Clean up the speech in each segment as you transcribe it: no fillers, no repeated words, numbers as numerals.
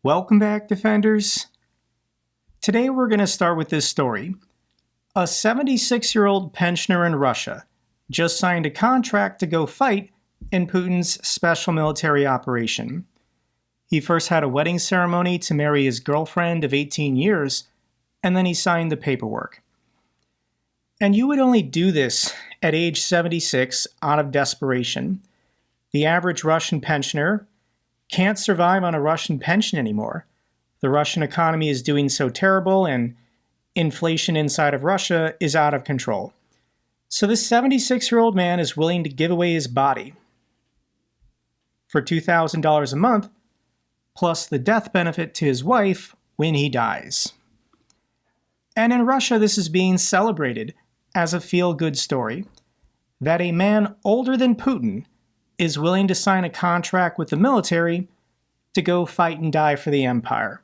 Welcome back, Defenders. Today we're going to start with this story. A 76-year-old pensioner in Russia just signed a contract to go fight in Putin's special military operation. He first had a wedding ceremony to marry his girlfriend of 18 years, and then he signed the paperwork. And you would only do this at age 76 out of desperation. The average Russian pensioner can't survive on a Russian pension anymore. The Russian economy is doing so terrible, and inflation inside of Russia is out of control. So this 76-year-old man is willing to give away his body for $2,000 a month, plus the death benefit to his wife when he dies. And in Russia, this is being celebrated as a feel-good story, that a man older than Putin is willing to sign a contract with the military to go fight and die for the empire,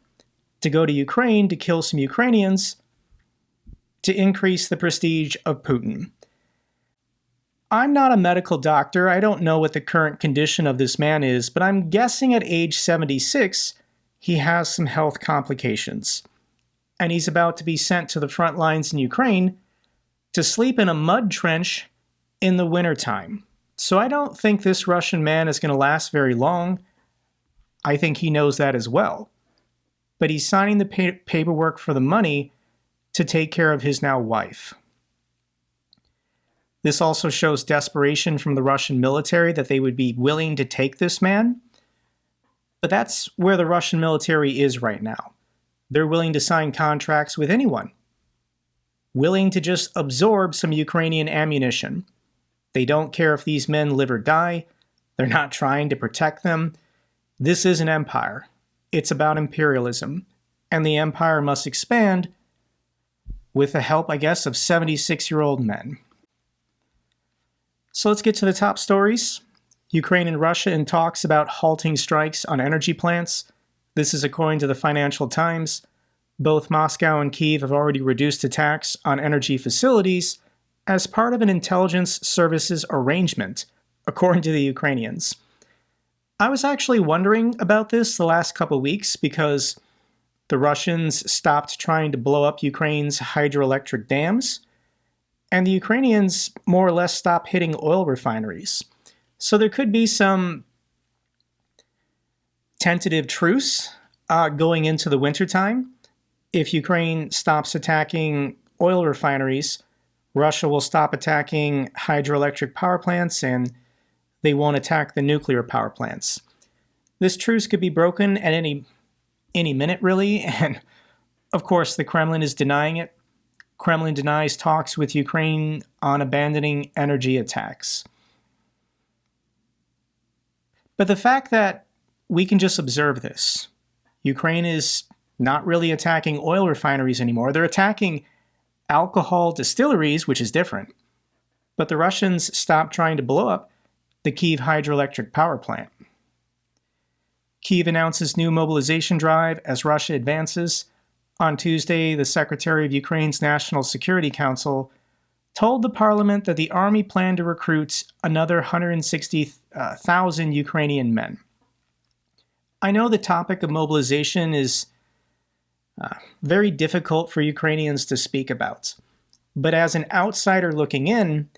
to go to Ukraine to kill some Ukrainians, to increase the prestige of Putin. I'm not a medical doctor. I don't know what the current condition of this man is, but I'm guessing at age 76, he has some health complications. And he's about to be sent to the front lines in Ukraine to sleep in a mud trench in the wintertime. So I don't think this Russian man is going to last very long. I think he knows that as well. But he's signing the paperwork for the money to take care of his now wife. This also shows desperation from the Russian military that they would be willing to take this man. But that's where the Russian military is right now. They're willing to sign contracts with anyone, willing to just absorb some Ukrainian ammunition. They don't care if these men live or die. They're not trying to protect them. This is an empire. It's about imperialism. And the empire must expand with the help, I guess, of 76-year-old men. So let's get to the top stories. Ukraine and Russia in talks about halting strikes on energy plants. This is according to the Financial Times. Both Moscow and Kyiv have already reduced attacks on energy facilities as part of an intelligence services arrangement, according to the Ukrainians. I was actually wondering about this the last couple weeks because the Russians stopped trying to blow up Ukraine's hydroelectric dams, and the Ukrainians more or less stopped hitting oil refineries. So there could be some tentative truce going into the wintertime. If Ukraine stops attacking oil refineries, Russia will stop attacking hydroelectric power plants, and they won't attack the nuclear power plants. This truce could be broken at any minute, really, and of course the Kremlin is denying it. Kremlin denies talks with Ukraine on abandoning energy attacks. But the fact that we can just observe this, Ukraine is not really attacking oil refineries anymore. They're attacking alcohol distilleries, which is different. But the Russians stopped trying to blow up the Kyiv hydroelectric power plant. Kyiv announces new mobilization drive as Russia advances. On Tuesday, the Secretary of Ukraine's National Security Council told the parliament that the army planned to recruit another 160,000 Ukrainian men. I know the topic of mobilization is very difficult for Ukrainians to speak about. But as an outsider looking in,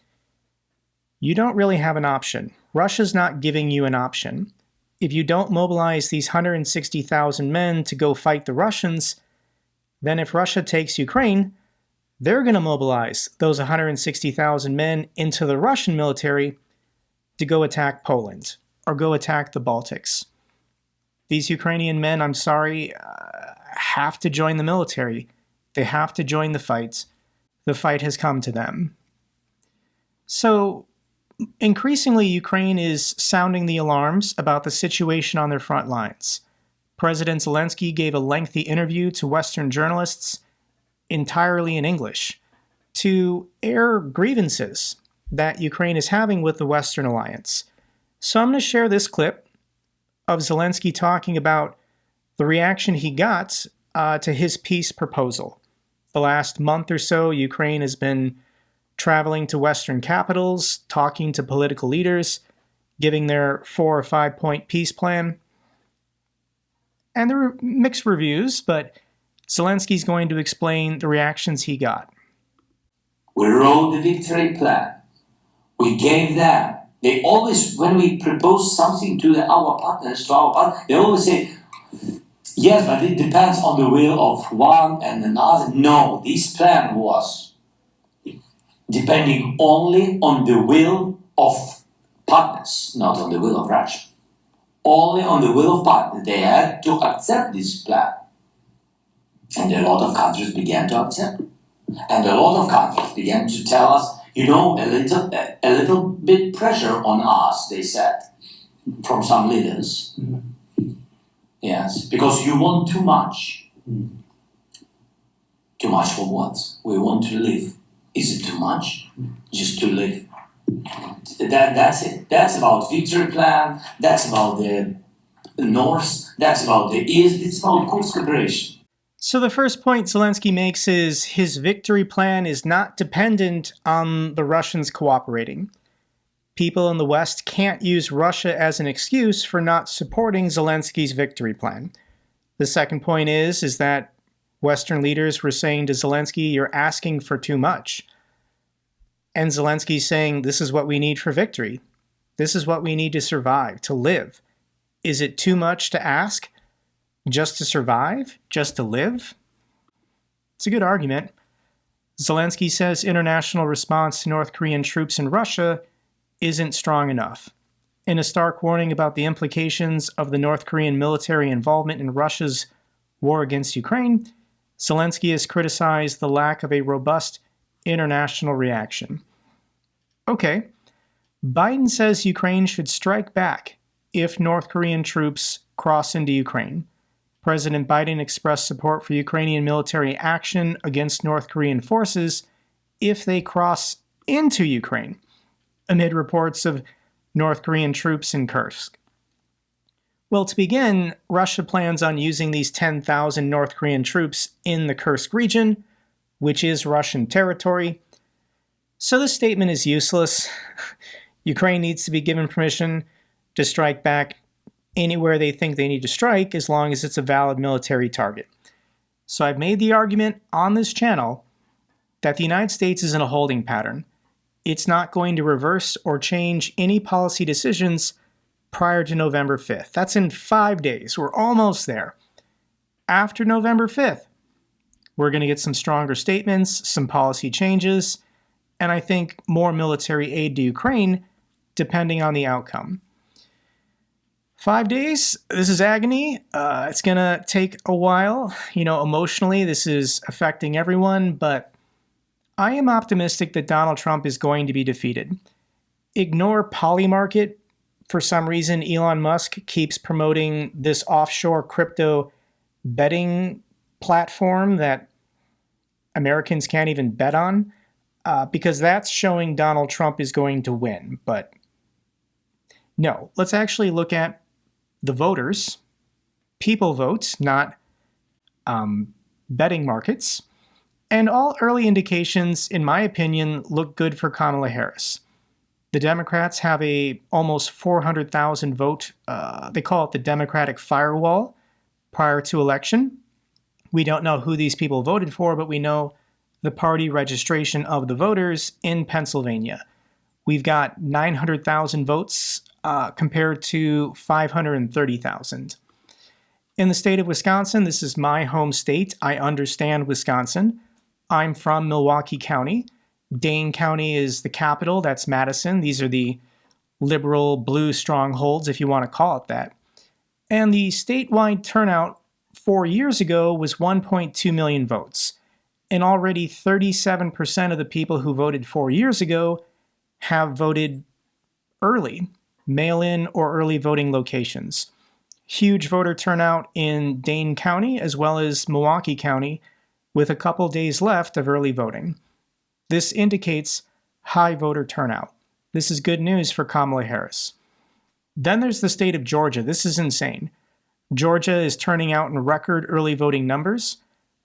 you don't really have an option. Russia's not giving you an option. If you don't mobilize these 160,000 men to go fight the Russians, then if Russia takes Ukraine, they're going to mobilize those 160,000 men into the Russian military to go attack Poland or go attack the Baltics. These Ukrainian men, I'm sorry, have to join the military. They have to join the fight. The fight has come to them. So, increasingly, Ukraine is sounding the alarms about the situation on their front lines. President Zelensky gave a lengthy interview to Western journalists, entirely in English, to air grievances that Ukraine is having with the Western alliance. So I'm going to share this clip of Zelensky talking about the reaction he got to his peace proposal. The last month or so, Ukraine has been traveling to Western capitals, talking to political leaders, giving their 4 or 5 point peace plan. And there were mixed reviews, but Zelensky's going to explain the reactions he got. We wrote the victory plan. We gave them. They always, when we propose something to our partners, they always say, yes, but it depends on the will of one and another. No, this plan was depending only on the will of partners, not on the will of Russia. Only on the will of partners. They had to accept this plan. And a lot of countries began to accept it. And a lot of countries began to tell us, you know, a little bit pressure on us, they said, from some leaders. Mm-hmm. Yes, because you want too much. Mm-hmm. Too much for what? We want to live. Is it too much? Mm-hmm. Just to live. That's it. That's about victory plan. That's about the North. That's about the East. It's about close cooperation. So the first point Zelensky makes is his victory plan is not dependent on the Russians cooperating. People in the West can't use Russia as an excuse for not supporting Zelensky's victory plan. The second point is that Western leaders were saying to Zelensky, you're asking for too much. And Zelensky's saying, this is what we need for victory. This is what we need to survive, to live. Is it too much to ask? Just to survive? Just to live? It's a good argument. Zelensky says international response to North Korean troops in Russia isn't strong enough. In a stark warning about the implications of the North Korean military involvement in Russia's war against Ukraine, Zelensky has criticized the lack of a robust international reaction. Okay, Biden says Ukraine should strike back if North Korean troops cross into Ukraine. President Biden expressed support for Ukrainian military action against North Korean forces if they cross into Ukraine, amid reports of North Korean troops in Kursk. Well, to begin, Russia plans on using these 10,000 North Korean troops in the Kursk region, which is Russian territory. So this statement is useless. Ukraine needs to be given permission to strike back anywhere they think they need to strike, as long as it's a valid military target. So I've made the argument on this channel that the United States is in a holding pattern. It's not going to reverse or change any policy decisions prior to November 5th. That's in 5 days. We're almost there. After November 5th, we're going to get some stronger statements, some policy changes, and I think more military aid to Ukraine, depending on the outcome. 5 days, this is agony. It's going to take a while. Emotionally, this is affecting everyone, but I am optimistic that Donald Trump is going to be defeated. Ignore Polymarket. For some reason, Elon Musk keeps promoting this offshore crypto betting platform that Americans can't even bet on, because that's showing Donald Trump is going to win. But no, let's actually look at the voters. People vote, not betting markets. And all early indications, in my opinion, look good for Kamala Harris. The Democrats have a almost 400,000 vote, they call it the Democratic firewall, prior to election. We don't know who these people voted for, but we know the party registration of the voters in Pennsylvania. We've got 900,000 votes compared to 530,000. In the state of Wisconsin, this is my home state. I understand Wisconsin. I'm from Milwaukee County. Dane County is the capital. That's Madison. These are the liberal blue strongholds, if you want to call it that. And the statewide turnout 4 years ago was 1.2 million votes. And already 37% of the people who voted 4 years ago have voted early, mail-in or early voting locations. Huge voter turnout in Dane County as well as Milwaukee County, with a couple days left of early voting. This indicates high voter turnout. This is good news for Kamala Harris. Then there's the state of Georgia. This is insane. Georgia is turning out in record early voting numbers.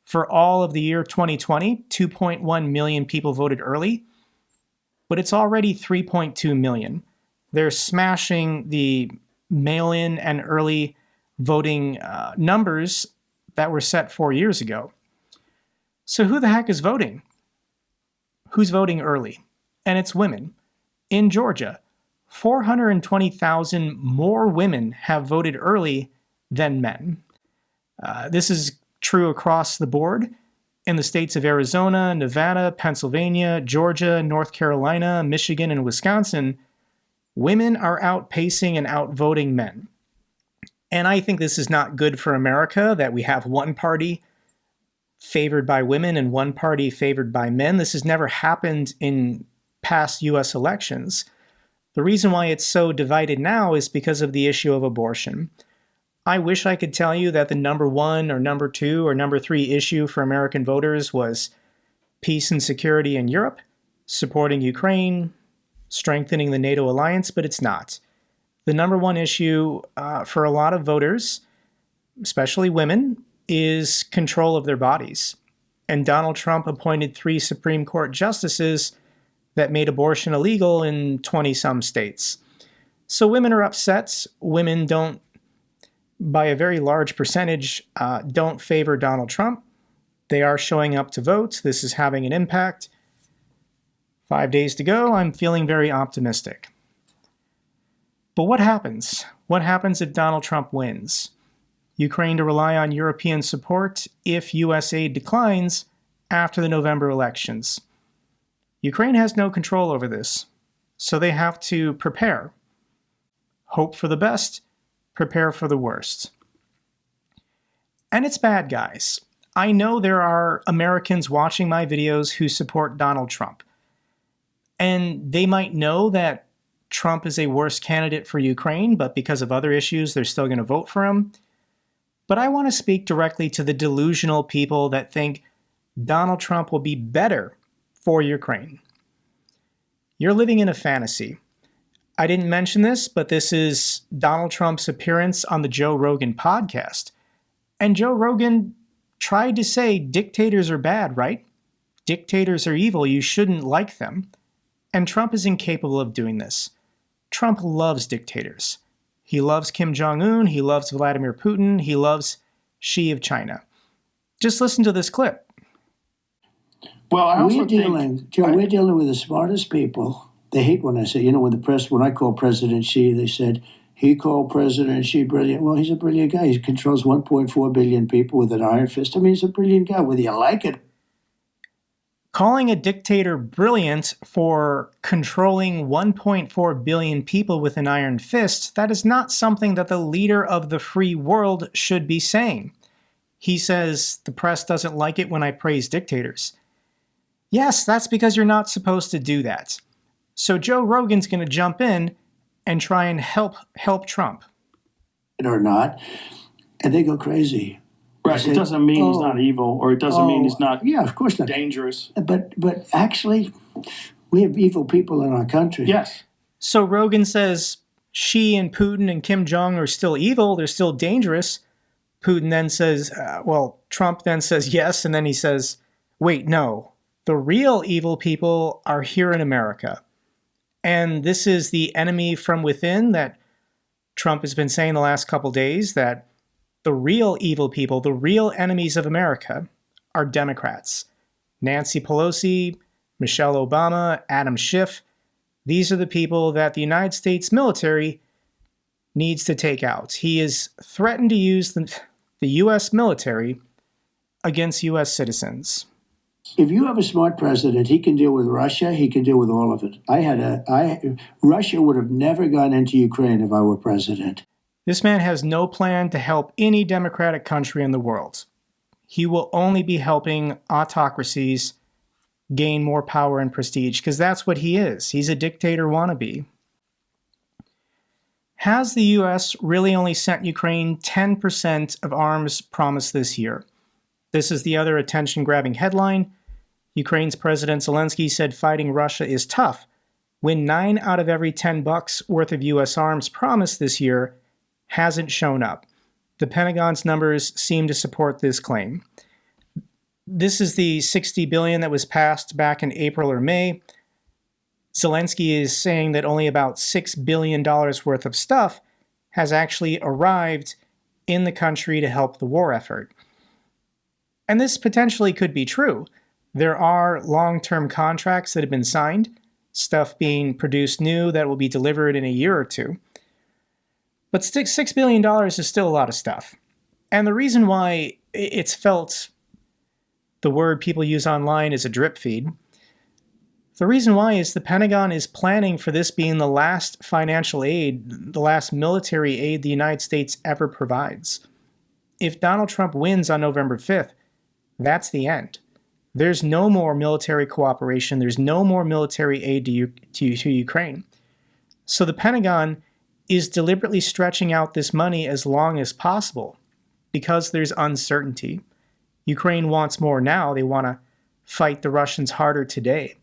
For all of the year 2020, 2.1 million people voted early, but it's already 3.2 million. They're smashing the mail-in and early voting numbers that were set 4 years ago. So who the heck is voting? Who's voting early? And it's women. In Georgia, 420,000 more women have voted early than men. This is true across the board in the states of Arizona, Nevada, Pennsylvania, Georgia, North Carolina, Michigan, and Wisconsin. Women are outpacing and outvoting men. And I think this is not good for America, that we have one party favored by women and one party favored by men. This has never happened in past US elections. The reason why it's so divided now is because of the issue of abortion. I wish I could tell you that the number one or number two or number three issue for American voters was peace and security in Europe, supporting Ukraine, strengthening the NATO alliance, but it's not. The number one issue for a lot of voters, especially women, is control of their bodies. And Donald Trump appointed 3 Supreme Court justices that made abortion illegal in 20-some states. So women are upset. Women don't, by a very large percentage, don't favor Donald Trump. They are showing up to vote. This is having an impact. 5 days to go. I'm feeling very optimistic. But what happens? What happens if Donald Trump wins? Ukraine to rely on European support if US aid declines after the November elections. Ukraine has no control over this, so they have to prepare. Hope for the best, prepare for the worst. And it's bad, guys. I know there are Americans watching my videos who support Donald Trump. And they might know that Trump is a worse candidate for Ukraine, but because of other issues, they're still going to vote for him. But I want to speak directly to the delusional people that think Donald Trump will be better for Ukraine. You're living in a fantasy. I didn't mention this, but this is Donald Trump's appearance on the Joe Rogan podcast. And Joe Rogan tried to say dictators are bad, right? Dictators are evil. You shouldn't like them. And Trump is incapable of doing this. Trump loves dictators. He loves Kim Jong-un. He loves Vladimir Putin. He loves Xi of China. Just listen to this clip. Well, I also we're dealing with the smartest people. They hate when I say, when I call President Xi, they said, he called President Xi brilliant. Well, he's a brilliant guy. He controls 1.4 billion people with an iron fist. I mean, he's a brilliant guy, whether you like it. Calling a dictator brilliant for controlling 1.4 billion people with an iron fist, that is not something that the leader of the free world should be saying. He says the press doesn't like it when I praise dictators. Yes, that's because you're not supposed to do that. So Joe Rogan's going to jump in and try and help Trump. Or not, and they go crazy. Right, it doesn't mean he's not evil, or it doesn't mean he's not of course not. dangerous. But actually, we have evil people in our country. Yes. So Rogan says Xi and Putin and Kim Jong are still evil, they're still dangerous. Putin then says, Trump then says yes, and then he says, wait, no, the real evil people are here in America. And this is the enemy from within that Trump has been saying the last couple days, that the real evil people, the real enemies of America, are Democrats. Nancy Pelosi, Michelle Obama, Adam Schiff. These are the people that the United States military needs to take out. He has threatened to use the U.S. military against U.S. citizens. If you have a smart president, he can deal with Russia. He can deal with all of it. Russia would have never gone into Ukraine if I were president. This man has no plan to help any democratic country in the world. He will only be helping autocracies gain more power and prestige, because that's what he is. He's a dictator wannabe. Has the U.S. really only sent Ukraine 10% of arms promised this year? This is the other attention-grabbing headline. Ukraine's President Zelensky said fighting Russia is tough, when 9 out of every $10 worth of U.S. arms promised this year hasn't shown up. The Pentagon's numbers seem to support this claim. This is the $60 billion that was passed back in April or May. Zelensky is saying that only about $6 billion worth of stuff has actually arrived in the country to help the war effort. And this potentially could be true. There are long-term contracts that have been signed, stuff being produced new that will be delivered in a year or two. But $6 billion is still a lot of stuff. And the reason why it's felt, the word people use online is a drip feed, the reason why is the Pentagon is planning for this being the last financial aid, the last military aid the United States ever provides. If Donald Trump wins on November 5th, that's the end. There's no more military cooperation. There's no more military aid to Ukraine. So the Pentagon is deliberately stretching out this money as long as possible because there's uncertainty. Ukraine wants more now. They want to fight the Russians harder today.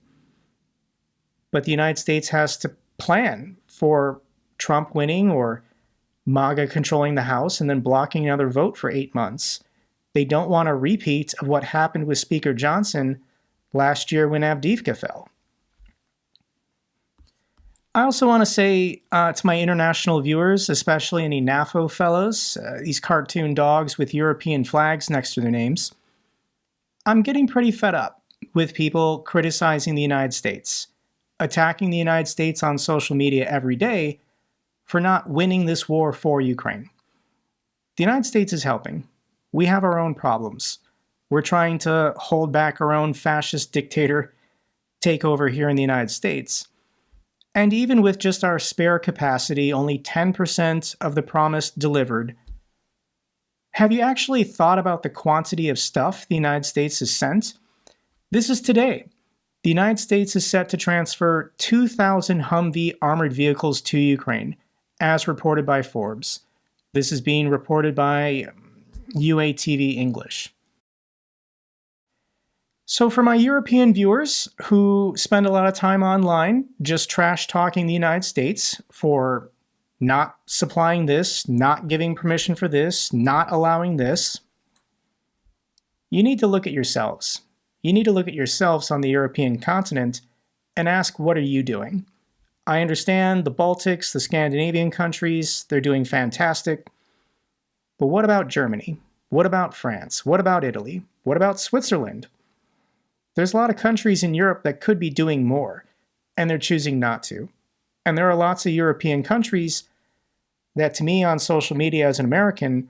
But the United States has to plan for Trump winning or MAGA controlling the House and then blocking another vote for 8 months. They don't want a repeat of what happened with Speaker Johnson last year when Avdiivka fell. I also want to say to my international viewers, especially any NAFO fellows, these cartoon dogs with European flags next to their names, I'm getting pretty fed up with people criticizing the United States, attacking the United States on social media every day for not winning this war for Ukraine. The United States is helping. We have our own problems. We're trying to hold back our own fascist dictator takeover here in the United States. And even with just our spare capacity, only 10% of the promise delivered, have you actually thought about the quantity of stuff the United States has sent? This is today. The United States is set to transfer 2,000 Humvee armored vehicles to Ukraine, as reported by Forbes. This is being reported by UATV English. So for my European viewers who spend a lot of time online just trash-talking the United States for not supplying this, not giving permission for this, not allowing this, you need to look at yourselves. You need to look at yourselves on the European continent and ask, what are you doing? I understand the Baltics, the Scandinavian countries, they're doing fantastic. But what about Germany? What about France? What about Italy? What about Switzerland? There's a lot of countries in Europe that could be doing more, and they're choosing not to. And there are lots of European countries that, to me on social media as an American,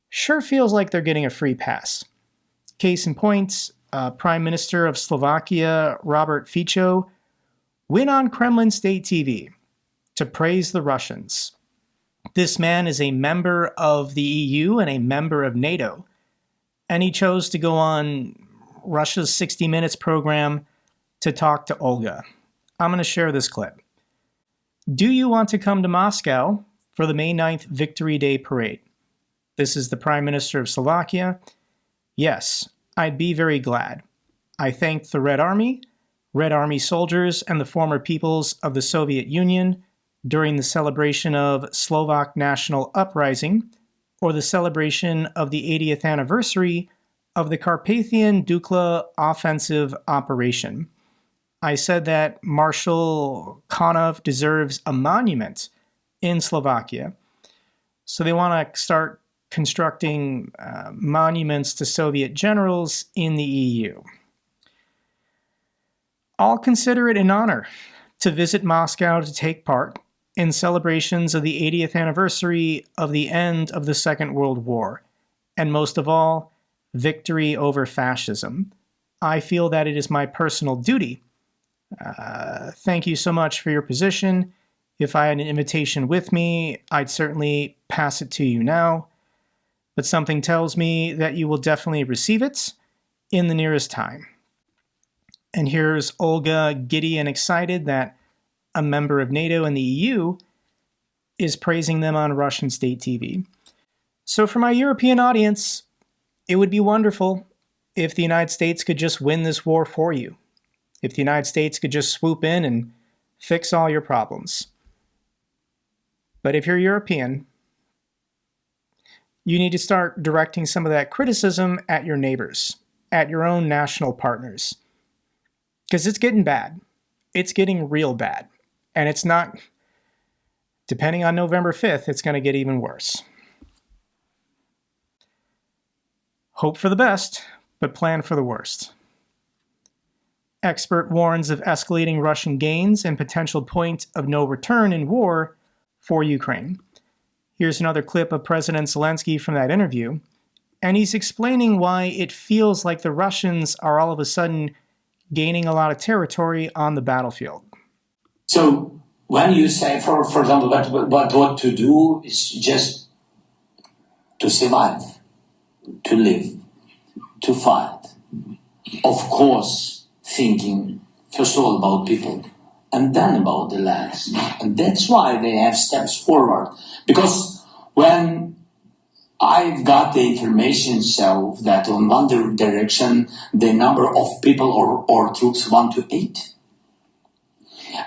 sure feels like they're getting a free pass. Case in point, Prime Minister of Slovakia, Robert Fico, went on Kremlin State TV to praise the Russians. This man is a member of the EU and a member of NATO, and he chose to go on Russia's 60 Minutes program to talk to Olga. I'm going to share this clip. Do you want to come to Moscow for the May 9th Victory Day parade? This is the Prime Minister of Slovakia. Yes, I'd be very glad. I thanked the Red Army soldiers, and the former peoples of the Soviet Union during the celebration of Slovak National Uprising, or the celebration of the 80th anniversary of the Carpathian Dukla offensive operation. I said that Marshal Konov deserves a monument in Slovakia. So they want to start constructing monuments to Soviet generals in the EU. I'll consider it an honor to visit Moscow to take part in celebrations of the 80th anniversary of the end of the Second World War, and most of all, victory over fascism. I feel that it is my personal duty. Thank you so much for your position. If I had an invitation with me, I'd certainly pass it to you now. But something tells me that you will definitely receive it in the nearest time. And here's Olga, giddy and excited that a member of NATO and the EU is praising them on Russian state TV. So for my European audience, it would be wonderful if the United States could just win this war for you. If the United States could just swoop in and fix all your problems. But if you're European, you need to start directing some of that criticism at your neighbors, at your own national partners. Because it's getting bad. It's getting real bad. And it's not, depending on November 5th, it's going to get even worse. Hope for the best, but plan for the worst. Expert warns of escalating Russian gains and potential point of no return in war for Ukraine. Here's another clip of President Zelensky from that interview, and he's explaining why it feels like the Russians are all of a sudden gaining a lot of territory on the battlefield. So when you say, for example, what to do is just to survive, to live, to fight. Of course, thinking first of all about people and then about the lands. And that's why they have steps forward. Because when I've got the information so that on one direction the number of people or troops 1 to 8.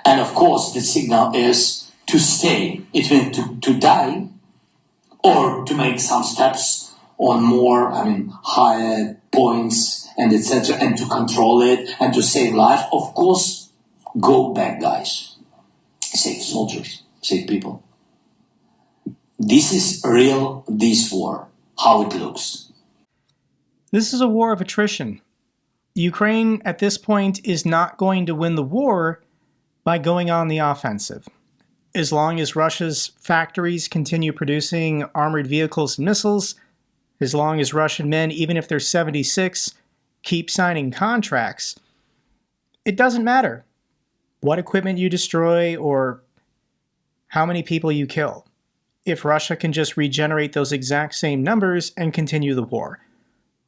And of course the signal is to stay. It means to die or to make some steps on more, higher points and etc. and to control it and to save life. Of course, go back, guys. Save soldiers, save people. This is real, this war, how it looks. This is a war of attrition. Ukraine, at this point, is not going to win the war by going on the offensive. As long as Russia's factories continue producing armored vehicles and missiles, as long as Russian men, even if they're 76, keep signing contracts, it doesn't matter what equipment you destroy or how many people you kill, if Russia can just regenerate those exact same numbers and continue the war.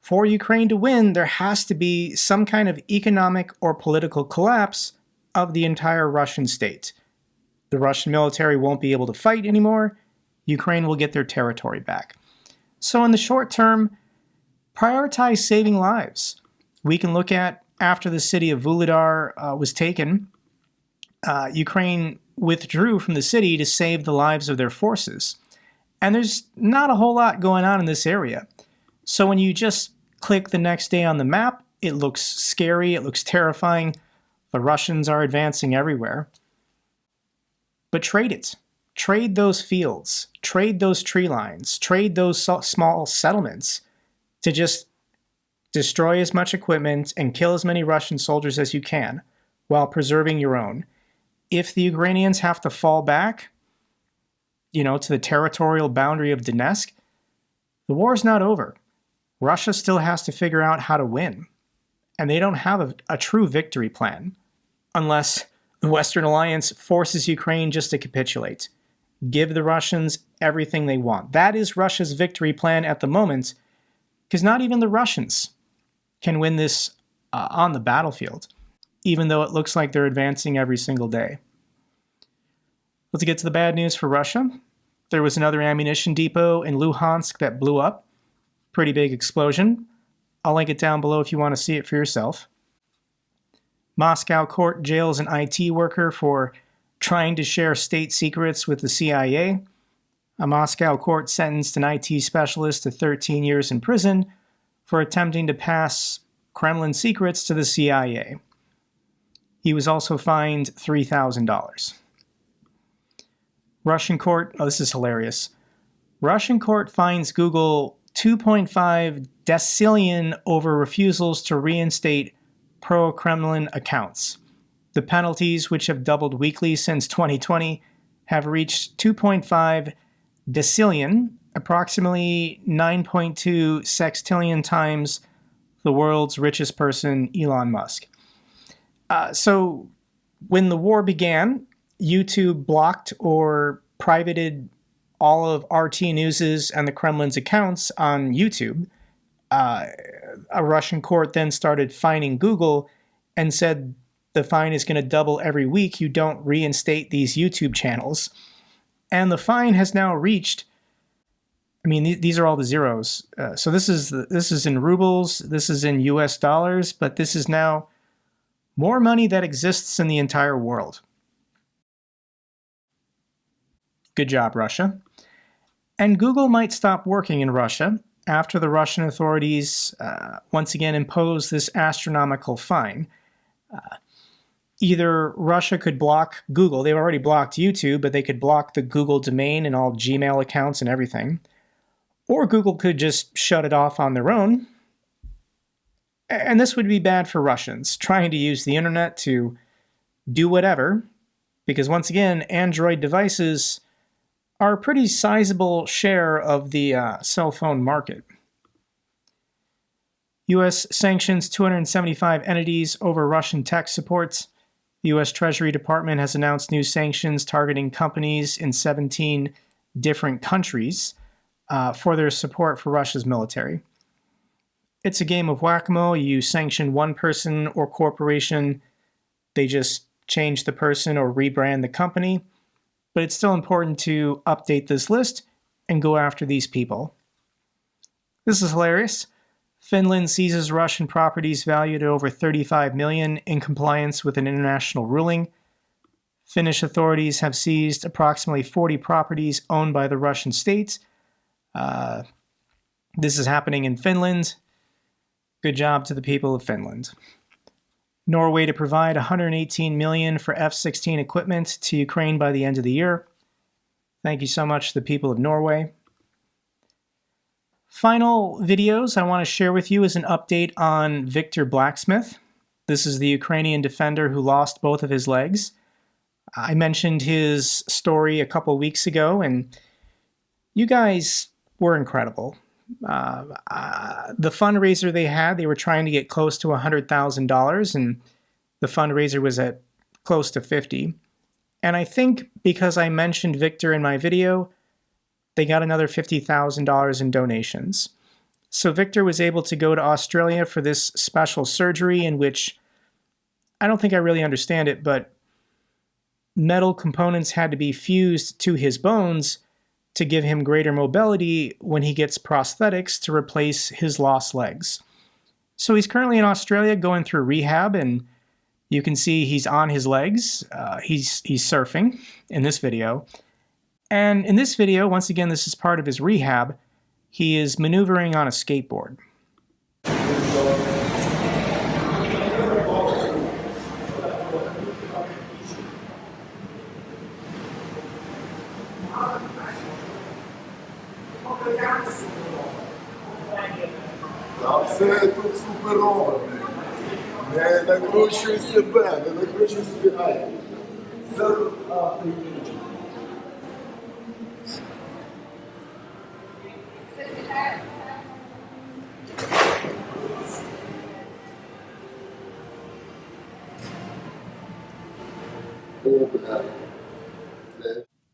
For Ukraine to win, there has to be some kind of economic or political collapse of the entire Russian state. The Russian military won't be able to fight anymore. Ukraine will get their territory back. So in the short term, prioritize saving lives. We can look at, after the city of Vuhledar was taken, Ukraine withdrew from the city to save the lives of their forces. And there's not a whole lot going on in this area. So when you just click the next day on the map, it looks scary, it looks terrifying. The Russians are advancing everywhere. But trade it. Trade those fields. Trade those tree lines. Trade those small settlements to just destroy as much equipment and kill as many Russian soldiers as you can while preserving your own. If the Ukrainians have to fall back, to the territorial boundary of Donetsk, the war's not over. Russia still has to figure out how to win. And they don't have a true victory plan unless the Western Alliance forces Ukraine just to capitulate. Give the Russians everything they want. That is Russia's victory plan at the moment, because not even the Russians can win this on the battlefield, even though it looks like they're advancing every single day. Let's get to the bad news for Russia. There was another ammunition depot in Luhansk that blew up. Pretty big explosion. I'll link it down below if you want to see it for yourself. Moscow court jails an IT worker for trying to share state secrets with the CIA. A Moscow court sentenced an IT specialist to 13 years in prison for attempting to pass Kremlin secrets to the CIA. He was also fined $3,000. Russian court, this is hilarious. Russian court fines Google 2.5 decillion over refusals to reinstate pro-Kremlin accounts. The penalties, which have doubled weekly since 2020, have reached 2.5 decillion, approximately 9.2 sextillion times the world's richest person, Elon Musk. So when the war began, YouTube blocked or privated all of RT News's and the Kremlin's accounts on YouTube. A Russian court then started fining Google and said the fine is going to double every week. You don't reinstate these YouTube channels. And the fine has now reached, these are all the zeros. So this is in rubles, this is in US dollars, but this is now more money that exists in the entire world. Good job, Russia. And Google might stop working in Russia after the Russian authorities once again impose this astronomical fine. Either Russia could block Google, they've already blocked YouTube, but they could block the Google domain and all Gmail accounts and everything. Or Google could just shut it off on their own, And this would be bad for Russians trying to use the internet to do whatever, because once again, Android devices are a pretty sizable share of the cell phone market. U.S. sanctions 275 entities over Russian tech supports. The U.S. Treasury Department has announced new sanctions targeting companies in 17 different countries for their support for Russia's military. It's a game of whack-a-mole. You sanction one person or corporation, they just change the person or rebrand the company. But it's still important to update this list and go after these people. This is hilarious. Finland seizes Russian properties valued at over $35 million in compliance with an international ruling. Finnish authorities have seized approximately 40 properties owned by the Russian state. This is happening in Finland. Good job to the people of Finland. Norway to provide $118 million for F-16 equipment to Ukraine by the end of the year. Thank you so much to the people of Norway. Final videos I want to share with you is an update on Victor Blacksmith. This is the Ukrainian defender who lost both of his legs. I mentioned his story a couple weeks ago, and you guys were incredible. The fundraiser they were trying to get close to $100,000, and the fundraiser was at close to $50,000. And I think because I mentioned Victor in my video, they got another $50,000 in donations. So Victor was able to go to Australia for this special surgery in which, I don't think I really understand it, but metal components had to be fused to his bones to give him greater mobility when he gets prosthetics to replace his lost legs. So he's currently in Australia going through rehab, and you can see he's on his legs. He's surfing in this video. And in this video, once again, this is part of his rehab, he is maneuvering on a skateboard. Все тут суперово. Не накручуй себе, не накручуй себе.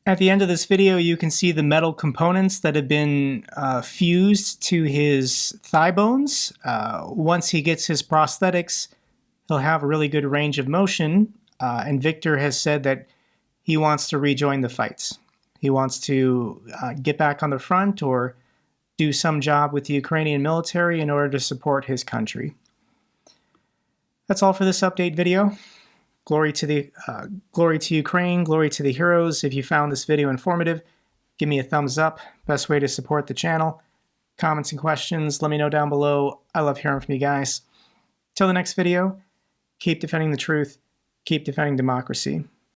At the end of this video, you can see the metal components that have been fused to his thigh bones. Once he gets his prosthetics, he'll have a really good range of motion. And Victor has said that he wants to rejoin the fights. He wants to get back on the front or do some job with the Ukrainian military in order to support his country. That's all for this update video. Glory to Ukraine, glory to the heroes. If you found this video informative, give me a thumbs up. Best way to support the channel. Comments and questions, let me know down below. I love hearing from you guys. Till the next video, keep defending the truth, keep defending democracy.